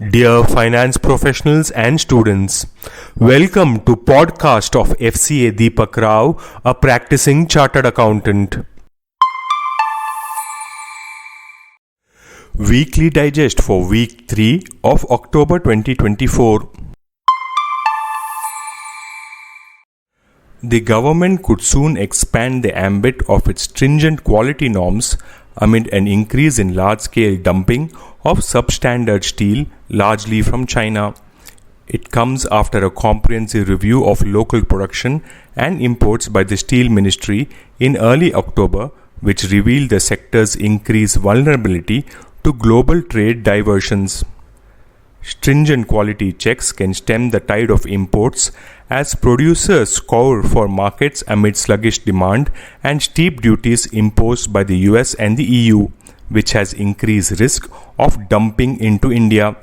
Dear finance professionals and students, welcome to podcast of FCA Deepak Rao, a practicing chartered accountant. Weekly digest for week 3 of October 2024. The government could soon expand the ambit of its stringent quality norms amid an increase in large-scale dumping of substandard steel, largely from China. It comes after a comprehensive review of local production and imports by the Steel Ministry in early October, which revealed the sector's increased vulnerability to global trade diversions. Stringent quality checks can stem the tide of imports as producers scour for markets amid sluggish demand and steep duties imposed by the US and the EU, which has increased risk of dumping into India.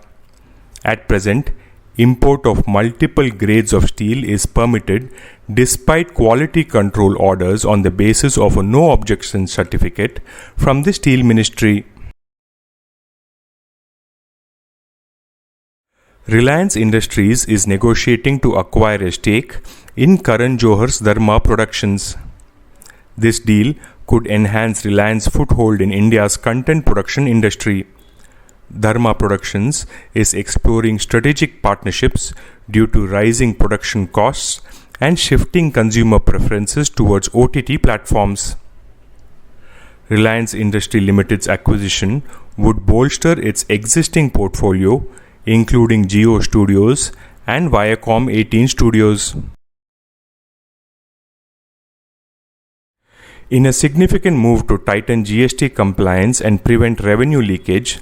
At present, import of multiple grades of steel is permitted despite quality control orders on the basis of a no objection certificate from the Steel Ministry. Reliance Industries is negotiating to acquire a stake in Karan Johar's Dharma Productions. This deal could enhance Reliance's foothold in India's content production industry. Dharma Productions is exploring strategic partnerships due to rising production costs and shifting consumer preferences towards OTT platforms. Reliance Industry Limited's acquisition would bolster its existing portfolio, including Jio Studios and Viacom 18 Studios. In a significant move to tighten GST compliance and prevent revenue leakage,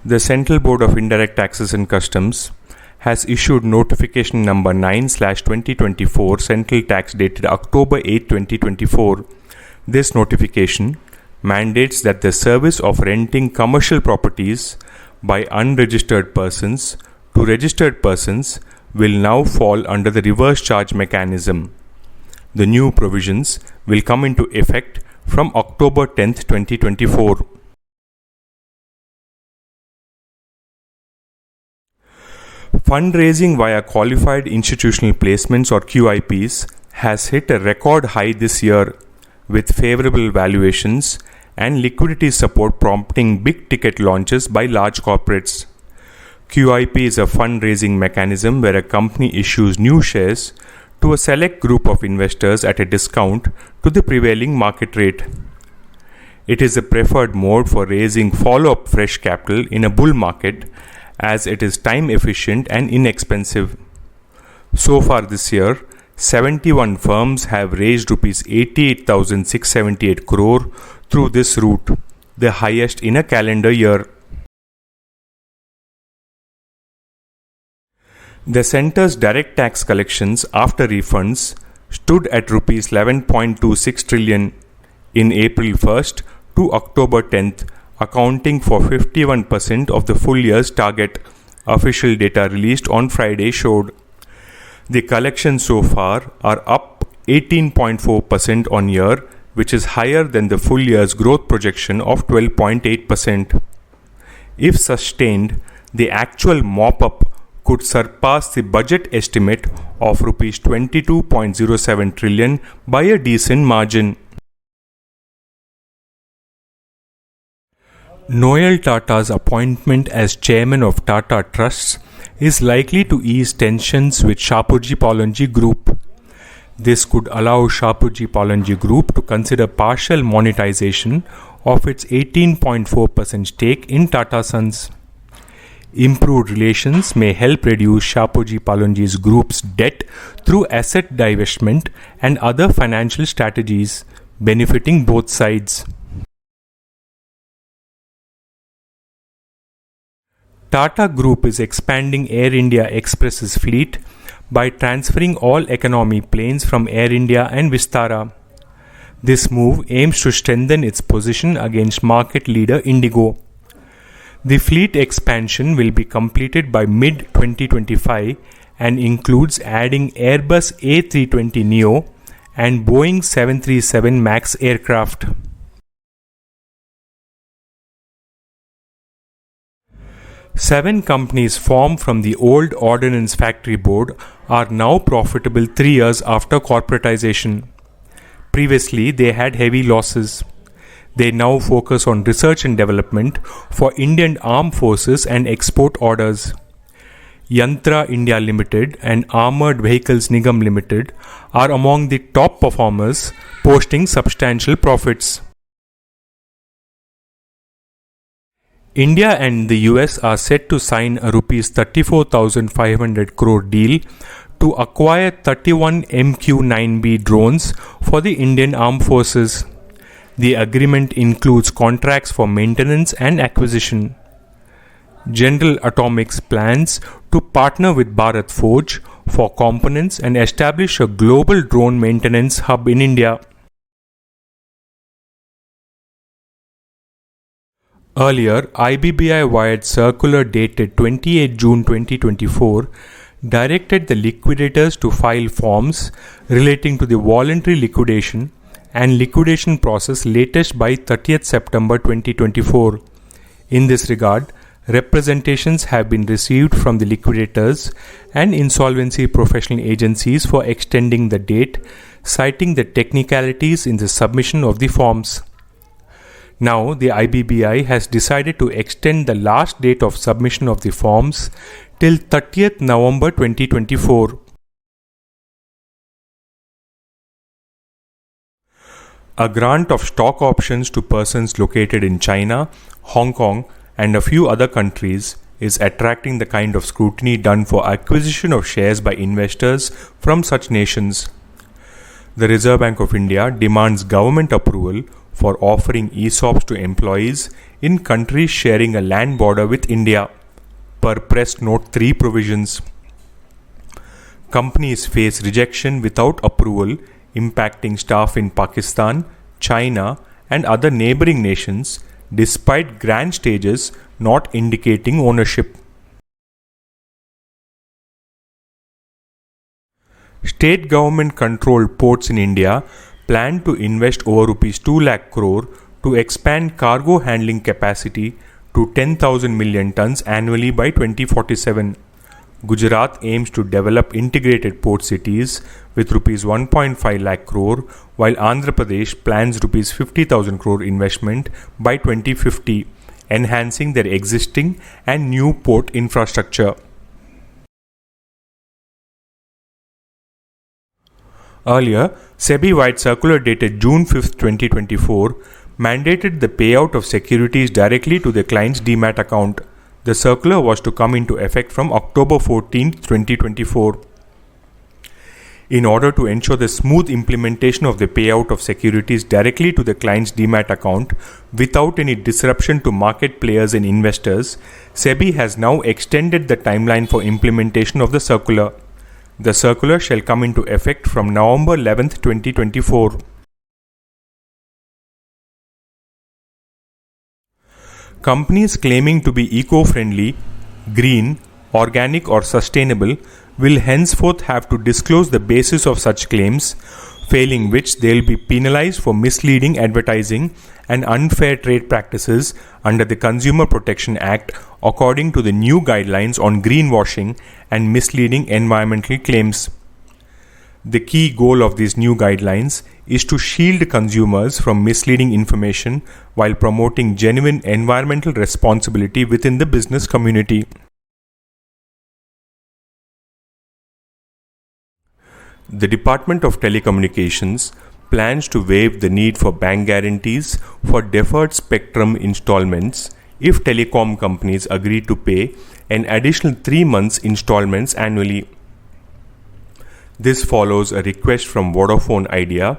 the Central Board of Indirect Taxes and Customs has issued notification number 9/2024 Central Tax dated October 8, 2024. This notification mandates that the service of renting commercial properties by unregistered persons to registered persons will now fall under the reverse charge mechanism. The new provisions will come into effect from October 10, 2024. Fundraising via qualified institutional placements or QIPs has hit a record high this year, with favorable valuations and liquidity support prompting big-ticket launches by large corporates. QIP is a fundraising mechanism where a company issues new shares to a select group of investors at a discount to the prevailing market rate. It is a preferred mode for raising follow-up fresh capital in a bull market, as it is time-efficient and inexpensive. So far this year, 71 firms have raised Rs 88,678 crore through this route, the highest in a calendar year. The centre's direct tax collections after refunds stood at Rs 11.26 trillion in April 1st to October 10th, accounting for 51% of the full year's target, official data released on Friday showed. The collections so far are up 18.4% on year, which is higher than the full year's growth projection of 12.8%. If sustained, the actual mop-up could surpass the budget estimate of Rs 22.07 trillion by a decent margin. Noel Tata's appointment as chairman of Tata Trusts is likely to ease tensions with Shapoorji Pallonji Group. This could allow Shapoorji Pallonji Group to consider partial monetization of its 18.4% stake in Tata Sons. Improved relations may help reduce Shapoorji Pallonji Group's debt through asset divestment and other financial strategies, benefiting both sides. Tata Group is expanding Air India Express's fleet by transferring all economy planes from Air India and Vistara. This move aims to strengthen its position against market leader Indigo. The fleet expansion will be completed by mid-2025 and includes adding Airbus A320neo and Boeing 737 MAX aircraft. 7 companies formed from the old Ordnance Factory Board are now profitable 3 years after corporatization. Previously, they had heavy losses. They now focus on research and development for Indian Armed Forces and export orders. Yantra India Limited and Armored Vehicles Nigam Limited are among the top performers, posting substantial profits. India and the US are set to sign a Rs 34,500 crore deal to acquire 31 MQ-9B drones for the Indian Armed Forces. The agreement includes contracts for maintenance and acquisition. General Atomics plans to partner with Bharat Forge for components and establish a global drone maintenance hub in India. Earlier, IBBI wired circular dated 28 June 2024 directed the liquidators to file forms relating to the voluntary liquidation and liquidation process latest by 30th September 2024. In this regard, representations have been received from the liquidators and insolvency professional agencies for extending the date, citing the technicalities in the submission of the forms. Now, the IBBI has decided to extend the last date of submission of the forms till 30th November 2024. A grant of stock options to persons located in China, Hong Kong, and a few other countries is attracting the kind of scrutiny done for acquisition of shares by investors from such nations. The Reserve Bank of India demands government approval for offering ESOPs to employees in countries sharing a land border with India, per Press Note 3 provisions. Companies face rejection without approval, impacting staff in Pakistan, China, and other neighboring nations, despite grant stages not indicating ownership. State government controlled ports in India plan to invest over Rs 2 lakh crore to expand cargo handling capacity to 10,000 million tons annually by 2047. Gujarat aims to develop integrated port cities with Rs 1.5 lakh crore, while Andhra Pradesh plans Rs 50,000 crore investment by 2050, enhancing their existing and new port infrastructure. Earlier, SEBI-wide circular dated June 5, 2024 mandated the payout of securities directly to the client's demat account. The circular was to come into effect from October 14, 2024. In order to ensure the smooth implementation of the payout of securities directly to the client's demat account without any disruption to market players and investors, SEBI has now extended the timeline for implementation of the circular. The circular shall come into effect from November 11, 2024. Companies claiming to be eco-friendly, green, organic or sustainable will henceforth have to disclose the basis of such claims, failing which they will be penalized for misleading advertising and unfair trade practices under the Consumer Protection Act according to the new guidelines on greenwashing and misleading environmental claims. The key goal of these new guidelines is to shield consumers from misleading information while promoting genuine environmental responsibility within the business community. The Department of Telecommunications plans to waive the need for bank guarantees for deferred spectrum installments if telecom companies agree to pay an additional 3 months installments annually. This follows a request from Vodafone Idea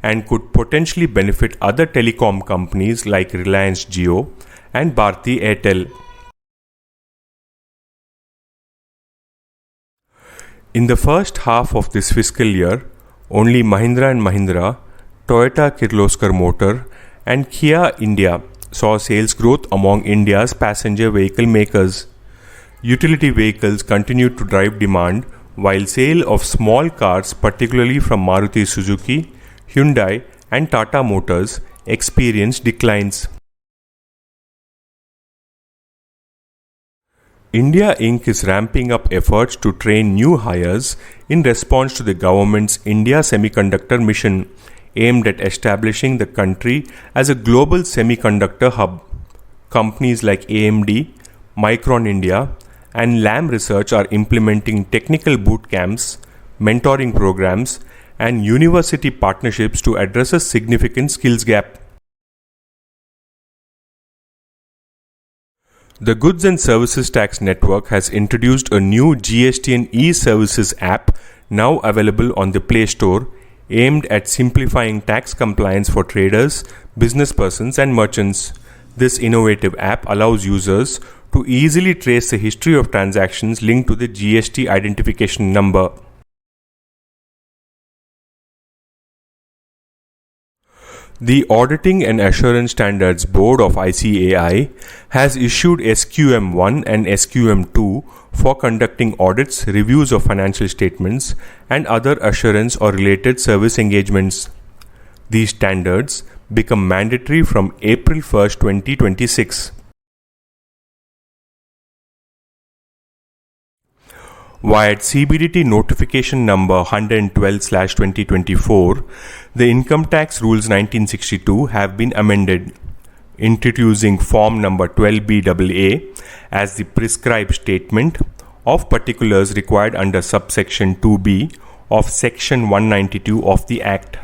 and could potentially benefit other telecom companies like Reliance Jio and Bharti Airtel. In the first half of this fiscal year, only Mahindra & Mahindra, Toyota Kirloskar Motor and Kia India saw sales growth among India's passenger vehicle makers. Utility vehicles continued to drive demand, while sale of small cars, particularly from Maruti Suzuki, Hyundai and Tata Motors, experienced declines. India Inc. is ramping up efforts to train new hires in response to the government's India Semiconductor Mission, aimed at establishing the country as a global semiconductor hub. Companies like AMD, Micron India, and Lam Research are implementing technical boot camps, mentoring programs, and university partnerships to address a significant skills gap. The Goods and Services Tax Network has introduced a new GST and e-services app now available on the Play Store, aimed at simplifying tax compliance for traders, business persons, and merchants. This innovative app allows users to easily trace the history of transactions linked to the GST identification number. The Auditing and Assurance Standards Board of ICAI has issued SQM1 and SQM2 for conducting audits, reviews of financial statements, and other assurance or related service engagements. These standards become mandatory from April 1, 2026. Via CBDT notification number 112/2024, the Income Tax Rules 1962 have been amended, introducing Form number 12BAA as the prescribed statement of particulars required under subsection 2B of Section 192 of the Act.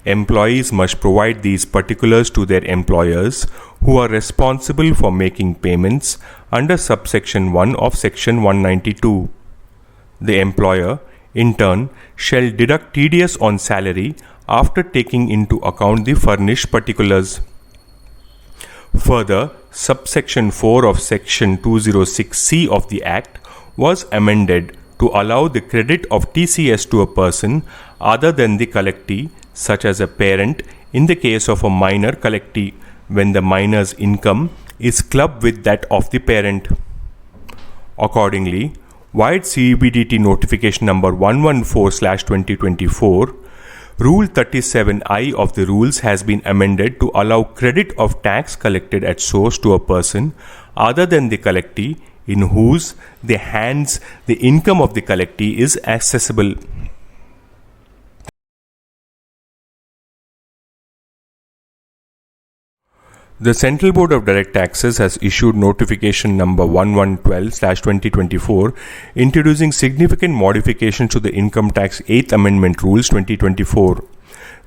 Employees must provide these particulars to their employers who are responsible for making payments under subsection 1 of Section 192. The employer, in turn, shall deduct TDS on salary after taking into account the furnished particulars. Further, subsection 4 of Section 206C of the Act was amended to allow the credit of TCS to a person other than the collectee, such as a parent, in the case of a minor collectee, when the minor's income is clubbed with that of the parent. Accordingly, via CBDT notification number 114/2024, Rule 37I of the rules has been amended to allow credit of tax collected at source to a person other than the collectee in whose the hands the income of the collectee is accessible. The Central Board of Direct Taxes has issued notification number 1112/2024 introducing significant modifications to the Income Tax 8th Amendment Rules 2024.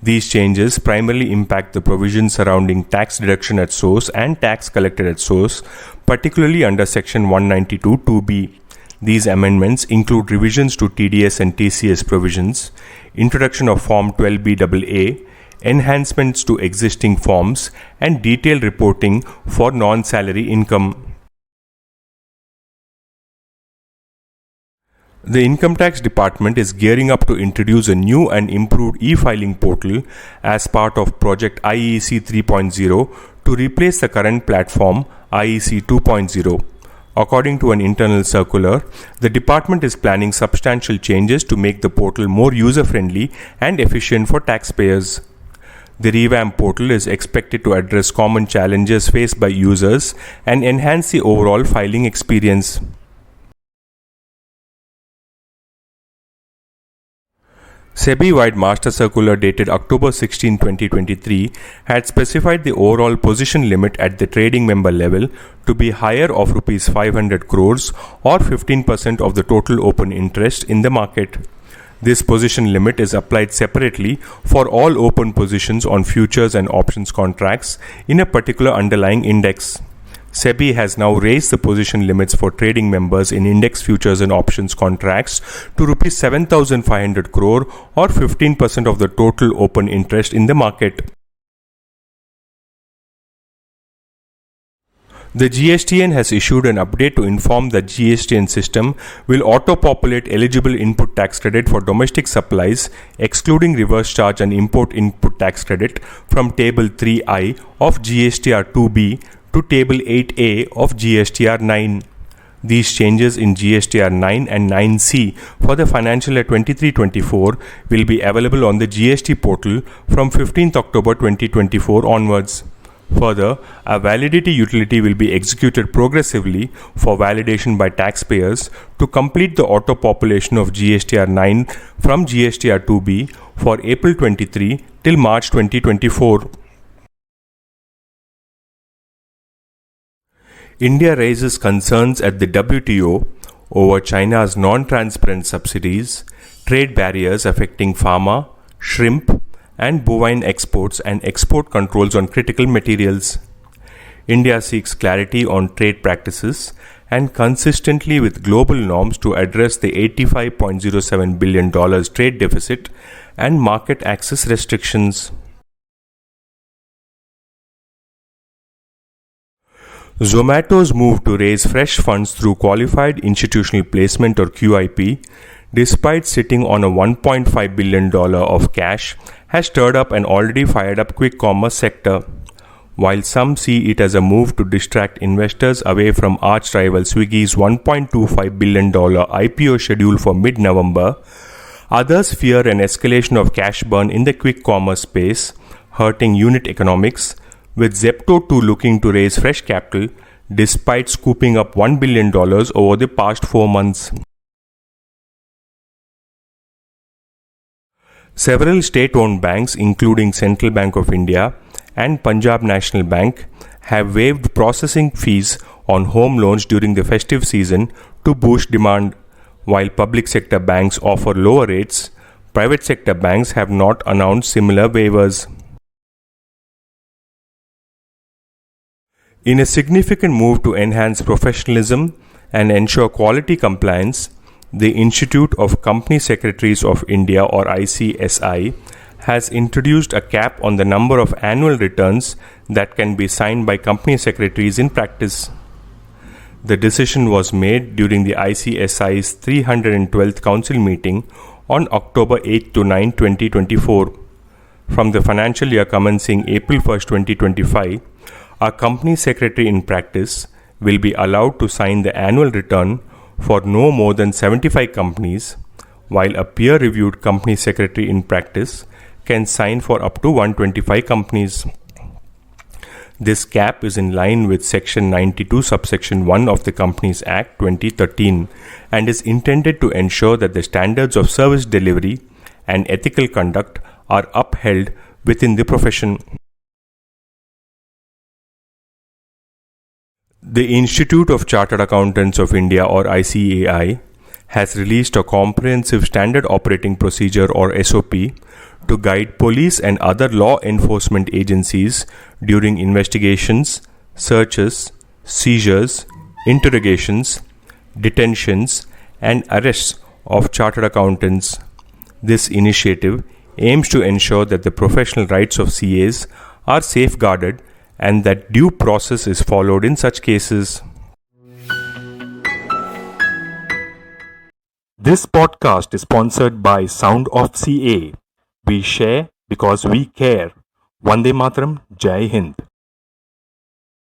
These changes primarily impact the provisions surrounding tax deduction at source and tax collected at source, particularly under Section 192(2)(b). These amendments include revisions to TDS and TCS provisions, introduction of Form 12BAA, enhancements to existing forms, and detailed reporting for non-salary income. The Income Tax Department is gearing up to introduce a new and improved e-filing portal as part of Project IEC 3.0 to replace the current platform IEC 2.0. According to an internal circular, the department is planning substantial changes to make the portal more user-friendly and efficient for taxpayers. The revamped portal is expected to address common challenges faced by users and enhance the overall filing experience. SEBI-wide Master Circular dated October 16, 2023 had specified the overall position limit at the trading member level to be higher of Rs 500 crores or 15% of the total open interest in the market. This position limit is applied separately for all open positions on futures and options contracts in a particular underlying index. SEBI has now raised the position limits for trading members in index futures and options contracts to Rs 7,500 crore or 15% of the total open interest in the market. The GSTN has issued an update to inform that GSTN system will auto-populate eligible input tax credit for domestic supplies, excluding reverse charge and import input tax credit, from Table 3I of GSTR 2B to Table 8A of GSTR 9. These changes in GSTR 9 and 9C for the financial year 23-24 will be available on the GST portal from 15th October 2024 onwards. Further, a validity utility will be executed progressively for validation by taxpayers to complete the auto-population of GSTR 9 from GSTR 2B for April 23 till March 2024. India raises concerns at the WTO over China's non-transparent subsidies, trade barriers affecting pharma, shrimp, and bovine exports and export controls on critical materials. India seeks clarity on trade practices and consistently with global norms to address the $85.07 billion trade deficit and market access restrictions. Zomato's move to raise fresh funds through Qualified Institutional Placement or QIP, despite sitting on a $1.5 billion of cash, has stirred up an already fired up quick commerce sector. While some see it as a move to distract investors away from arch-rival Swiggy's $1.25 billion IPO schedule for mid-November, others fear an escalation of cash burn in the quick commerce space, hurting unit economics, with Zepto too looking to raise fresh capital despite scooping up $1 billion over the past 4 months. Several state-owned banks, including Central Bank of India and Punjab National Bank, have waived processing fees on home loans during the festive season to boost demand. While public sector banks offer lower rates, private sector banks have not announced similar waivers. In a significant move to enhance professionalism and ensure quality compliance, the Institute of Company Secretaries of India or ICSI has introduced a cap on the number of annual returns that can be signed by company secretaries in practice. The decision was made during the ICSI's 312th Council meeting on October 8 to 9, 2024. From the financial year commencing April 1, 2025, a company secretary in practice will be allowed to sign the annual return for no more than 75 companies, while a peer-reviewed company secretary in practice can sign for up to 125 companies. This cap is in line with Section 92 subsection 1 of the Companies Act 2013 and is intended to ensure that the standards of service delivery and ethical conduct are upheld within the profession. The Institute of Chartered Accountants of India or ICAI has released a comprehensive standard operating procedure or SOP to guide police and other law enforcement agencies during investigations, searches, seizures, interrogations, detentions, and arrests of chartered accountants. This initiative aims to ensure that the professional rights of CAs are safeguarded and that due process is followed in such cases. This podcast is sponsored by Sound of CA. We share because we care. Vande Mataram, Jai Hind.